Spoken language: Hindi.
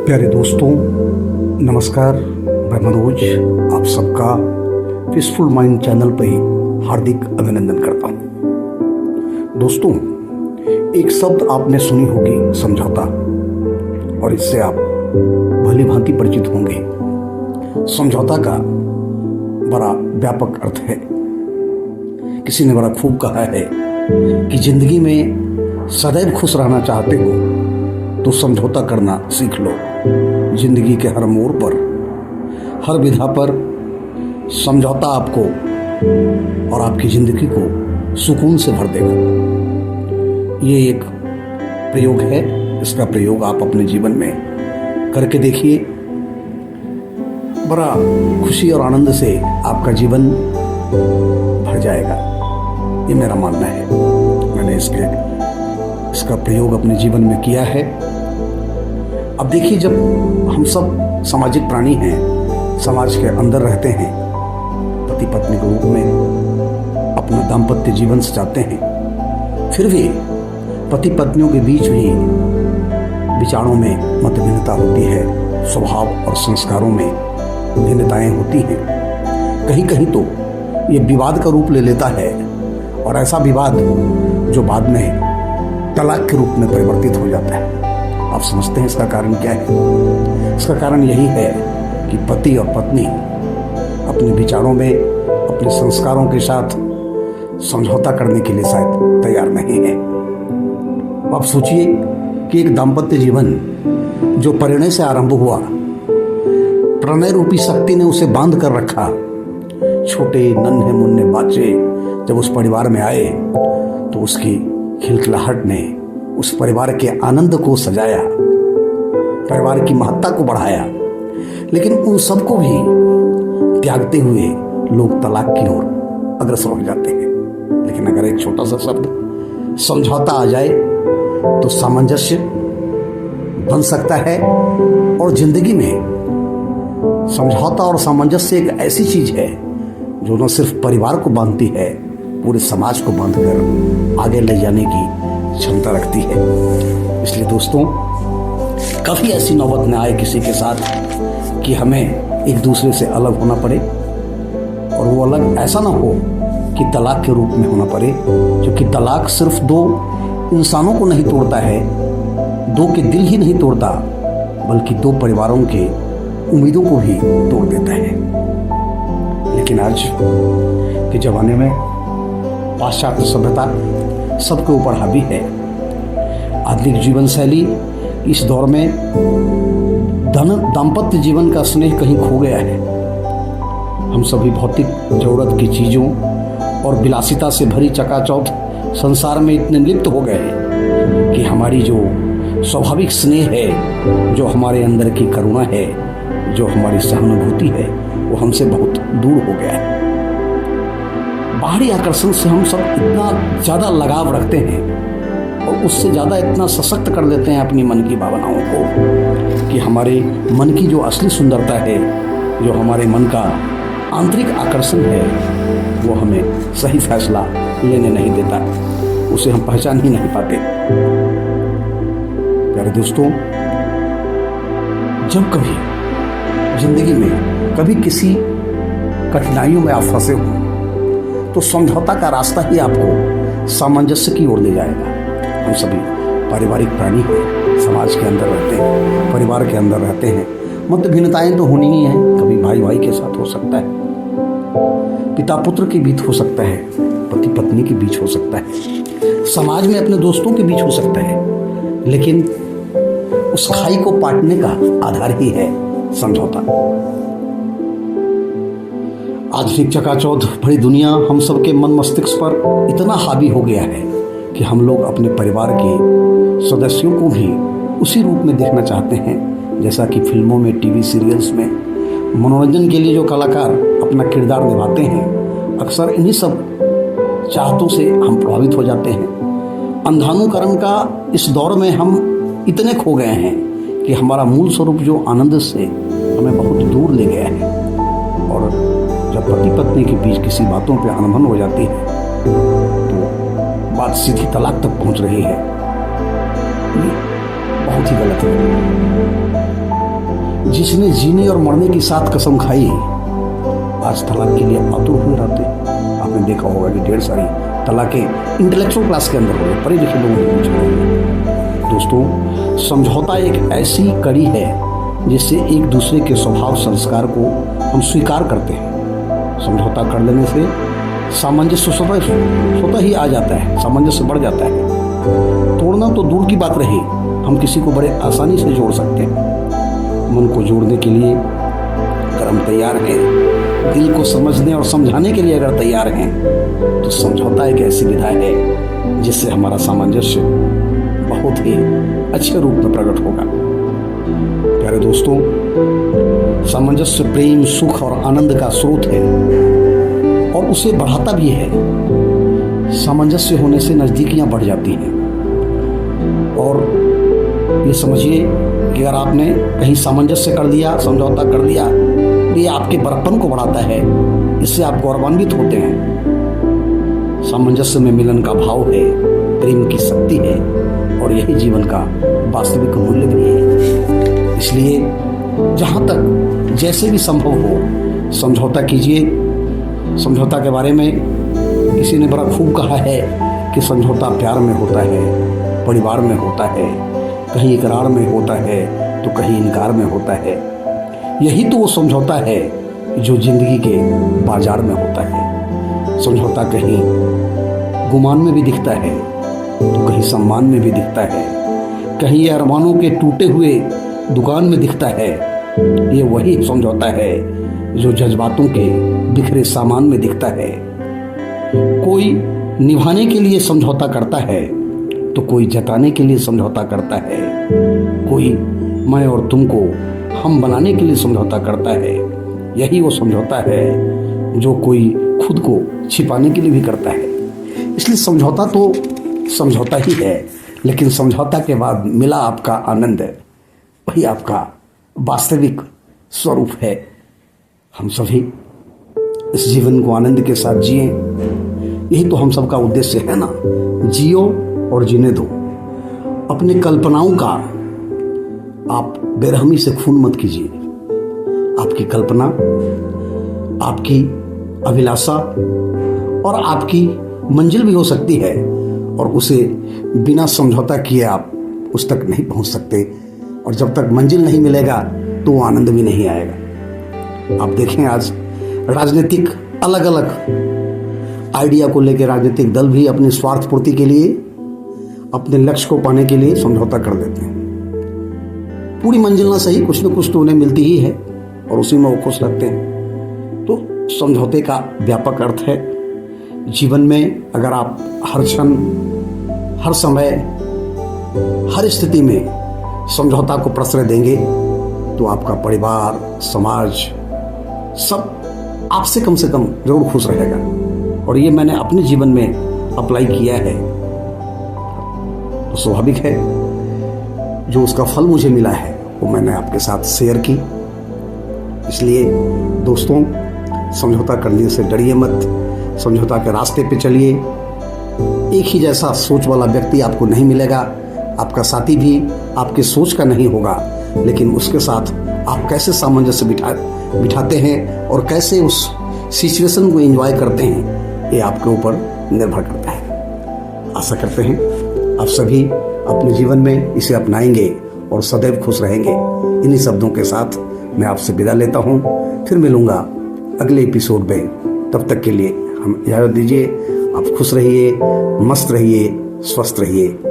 प्यारे दोस्तों, नमस्कार। मैं मनोज आप सबका पीसफुल माइंड चैनल पे हार्दिक अभिनंदन करता हूँ। दोस्तों, एक शब्द आपने सुनी होगी, समझौता, और इससे आप भली भांति परिचित होंगे। समझौता का बड़ा व्यापक अर्थ है। किसी ने बड़ा खूब कहा है कि जिंदगी में सदैव खुश रहना चाहते हो तो समझौता करना सीख लो। जिंदगी के हर मोड़ पर, हर विधा पर समझौता आपको और आपकी जिंदगी को सुकून से भर देगा। ये एक प्रयोग है। इसका प्रयोग आप अपने जीवन में करके देखिए। बड़ा खुशी और आनंद से आपका जीवन भर जाएगा, ये मेरा मानना है। मैंने इसका प्रयोग अपने जीवन में किया है। अब देखिए, जब हम सब सामाजिक प्राणी हैं, समाज के अंदर रहते हैं, पति पत्नी के रूप में अपना दाम्पत्य जीवन सजाते हैं, फिर भी पति पत्नियों के बीच भी विचारों में मतभिन्नता होती है, स्वभाव और संस्कारों में भिन्नताएं होती हैं। कहीं कहीं तो ये विवाद का रूप ले लेता है, और ऐसा विवाद जो बाद में तलाक के रूप में परिवर्तित हो जाता है। आप समझते हैं इसका कारण क्या है? इसका कारण यही है कि पति और पत्नी अपने विचारों में, अपने संस्कारों के साथ समझौता करने के लिए शायद तैयार नहीं है। आप सोचिए कि एक दाम्पत्य जीवन जो परिणय से आरंभ हुआ, प्रणय रूपी शक्ति ने उसे बांध कर रखा। छोटे नन्हे मुन्ने बच्चे जब उस परिवार में आए तो उसकी खिलखिलाहट ने उस परिवार के आनंद को सजाया, परिवार की महत्ता को बढ़ाया। लेकिन उन सबको भी त्यागते हुए लोग तलाक की ओर अग्रसर हो जाते हैं। लेकिन अगर एक छोटा सा शब्द समझौता आ जाए तो सामंजस्य बन सकता है। और जिंदगी में समझौता और सामंजस्य एक ऐसी चीज है जो न सिर्फ परिवार को बांधती है, पूरे समाज को बांधकर आगे ले जाने की क्षमता रखती है। इसलिए दोस्तों, कभी ऐसी नौबत न आए किसी के साथ कि हमें एक दूसरे से अलग होना पड़े, और वो अलग ऐसा ना हो कि तलाक के रूप में होना पड़े। क्योंकि तलाक सिर्फ दो इंसानों को नहीं तोड़ता है, दो के दिल ही नहीं तोड़ता, बल्कि दो परिवारों के उम्मीदों को भी तोड़ देता है। लेकिन आज के ज़माने में पाश्चात्य सभ्यता सबके ऊपर हावी है। आधुनिक जीवन शैली इस दौर में दाम्पत्य जीवन का स्नेह कहीं खो गया है। हम सभी भौतिक जरूरत की चीज़ों और विलासिता से भरी चकाचौंध संसार में इतने लिप्त हो गए हैं कि हमारी जो स्वाभाविक स्नेह है, जो हमारे अंदर की करुणा है, जो हमारी सहानुभूति है, वो हमसे बहुत दूर हो गया है। बाहरी आकर्षण से हम सब इतना ज़्यादा लगाव रखते हैं और उससे ज़्यादा इतना सशक्त कर देते हैं अपनी मन की भावनाओं को कि हमारे मन की जो असली सुंदरता है, जो हमारे मन का आंतरिक आकर्षण है, वो हमें सही फैसला लेने नहीं देता, उसे हम पहचान ही नहीं पाते। प्यारे दोस्तों, जब कभी जिंदगी में कभी किसी कठिनाइयों में आप फंसे हो तो समझौता का रास्ता ही आपको सामंजस्य की ओर ले जाएगा। हम सभी पारिवारिक प्राणी हैं, समाज के अंदर रहते हैं, परिवार के अंदर रहते हैं। मत भिन्नताएं तो होनी ही हैं। कभी भाई भाई के साथ हो सकता है, पिता पुत्र के बीच हो सकता है, पति पत्नी के बीच हो सकता है, समाज में अपने दोस्तों के बीच हो सकता है। लेकिन उस खाई को पाटने का आधार ही है समझौता। आधुनिक चकाचौंध भरी दुनिया हम सबके मन मस्तिष्क पर इतना हावी हो गया है कि हम लोग अपने परिवार के सदस्यों को भी उसी रूप में देखना चाहते हैं जैसा कि फिल्मों में, टीवी सीरियल्स में मनोरंजन के लिए जो कलाकार अपना किरदार निभाते हैं। अक्सर इन्हीं सब चाहतों से हम प्रभावित हो जाते हैं। अंधानुकरण का इस दौर में हम इतने खो गए हैं कि हमारा मूल स्वरूप जो आनंद से हमें बहुत दूर ले गया है। और जब पति पत्नी के बीच किसी बातों पे अनबन हो जाती है तो बात सीधी तलाक तक पहुंच रही है। ये बहुत ही गलत है। जिसने जीने और मरने की साथ कसम खाई, आज तलाक के लिए आतुर हुए रहते। आपने देखा होगा कि ढेर सारी तलाकें इंटेलेक्चुअल क्लास के अंदर हो रही, पढ़े लिखे लोगों ने पूछ रहे हैं। दोस्तों, समझौता एक ऐसी कड़ी है जिससे एक दूसरे के स्वभाव संस्कार को हम स्वीकार करते हैं। समझौता कर लेने से सामंजस्य स्वतः ही आ जाता है, सामंजस्य बढ़ जाता है। तोड़ना तो दूर की बात रही, हम किसी को बड़े आसानी से जोड़ सकते हैं। मन को जोड़ने के लिए अगर हम तैयार हैं, दिल को समझने और समझाने के लिए अगर तैयार हैं, तो समझौता एक ऐसी विधा है जिससे हमारा सामंजस्य बहुत ही अच्छे रूप में प्रकट होगा। प्यारे दोस्तों, सामंजस्य प्रेम, सुख और आनंद का स्रोत है और उसे बढ़ाता भी है। सामंजस्य होने से नज़दीकियां बढ़ जाती हैं। और ये समझिए कि अगर आपने कहीं सामंजस्य कर दिया, समझौता कर दिया, तो ये आपके बड़प्पन को बढ़ाता है, इससे आप गौरवान्वित होते हैं। सामंजस्य में मिलन का भाव है, प्रेम की शक्ति है और यही जीवन का वास्तविक मूल्य भी है। इसलिए जहाँ तक जैसे भी संभव हो, समझौता कीजिए। समझौता के बारे में किसी ने बड़ा खूब कहा है कि समझौता प्यार में होता है, परिवार में होता है, कहीं इकरार में होता है तो कहीं इनकार में होता है। यही तो वो समझौता है जो जिंदगी के बाजार में होता है। समझौता कहीं गुमान में भी दिखता है तो कहीं सम्मान में भी दिखता है, कहीं ये अरमानों के टूटे हुए दुकान में दिखता है। ये वही समझौता है जो जज्बातों के बिखरे सामान में दिखता है। कोई निभाने के लिए समझौता करता है तो कोई जताने के लिए समझौता करता है, कोई मैं और तुमको हम बनाने के लिए समझौता करता है। यही वो समझौता है जो कोई खुद को छिपाने के लिए भी करता है। इसलिए समझौता तो समझौता ही है, लेकिन समझौता के बाद मिला आपका आनंद, वही आपका वास्तविक स्वरूप है। हम सभी इस जीवन को आनंद के साथ जिए, यही तो हम सबका उद्देश्य है ना। जियो और जीने दो। अपनी कल्पनाओं का आप बेरहमी से खून मत कीजिए। आपकी कल्पना, आपकी अभिलाषा और आपकी मंजिल भी हो सकती है, और उसे बिना समझौता किए आप उस तक नहीं पहुंच सकते। और जब तक मंजिल नहीं मिलेगा तो वो आनंद भी नहीं आएगा। आप देखें, आज राजनीतिक अलग अलग आइडिया को लेकर राजनीतिक दल भी अपनी स्वार्थ पूर्ति के लिए, अपने लक्ष्य को पाने के लिए समझौता कर देते हैं। पूरी मंजिल ना सही, कुछ न कुछ तो उन्हें मिलती ही है और उसी में वो खुश रहते हैं। तो समझौते का व्यापक अर्थ है जीवन में। अगर आप हर क्षण, हर समय, हर स्थिति में समझौता को प्रश्रय देंगे तो आपका परिवार, समाज सब आपसे कम से कम जरूर खुश रहेगा। और ये मैंने अपने जीवन में अप्लाई किया है, तो स्वाभाविक है जो उसका फल मुझे मिला है वो मैंने आपके साथ शेयर की। इसलिए दोस्तों, समझौता करने से डरिए मत, समझौता के रास्ते पे चलिए। एक ही जैसा सोच वाला व्यक्ति आपको नहीं मिलेगा, आपका साथी भी आपके सोच का नहीं होगा, लेकिन उसके साथ आप कैसे सामंजस्य बिठाते हैं और कैसे उस सिचुएशन को एंजॉय करते हैं, ये आपके ऊपर निर्भर करता है। आशा करते हैं आप सभी अपने जीवन में इसे अपनाएंगे और सदैव खुश रहेंगे। इन्हीं शब्दों के साथ मैं आपसे विदा लेता हूँ। फिर मिलूँगा अगले एपिसोड में। तब तक के लिए हम इजाज़त दीजिए। आप खुश रहिए, मस्त रहिए, स्वस्थ रहिए।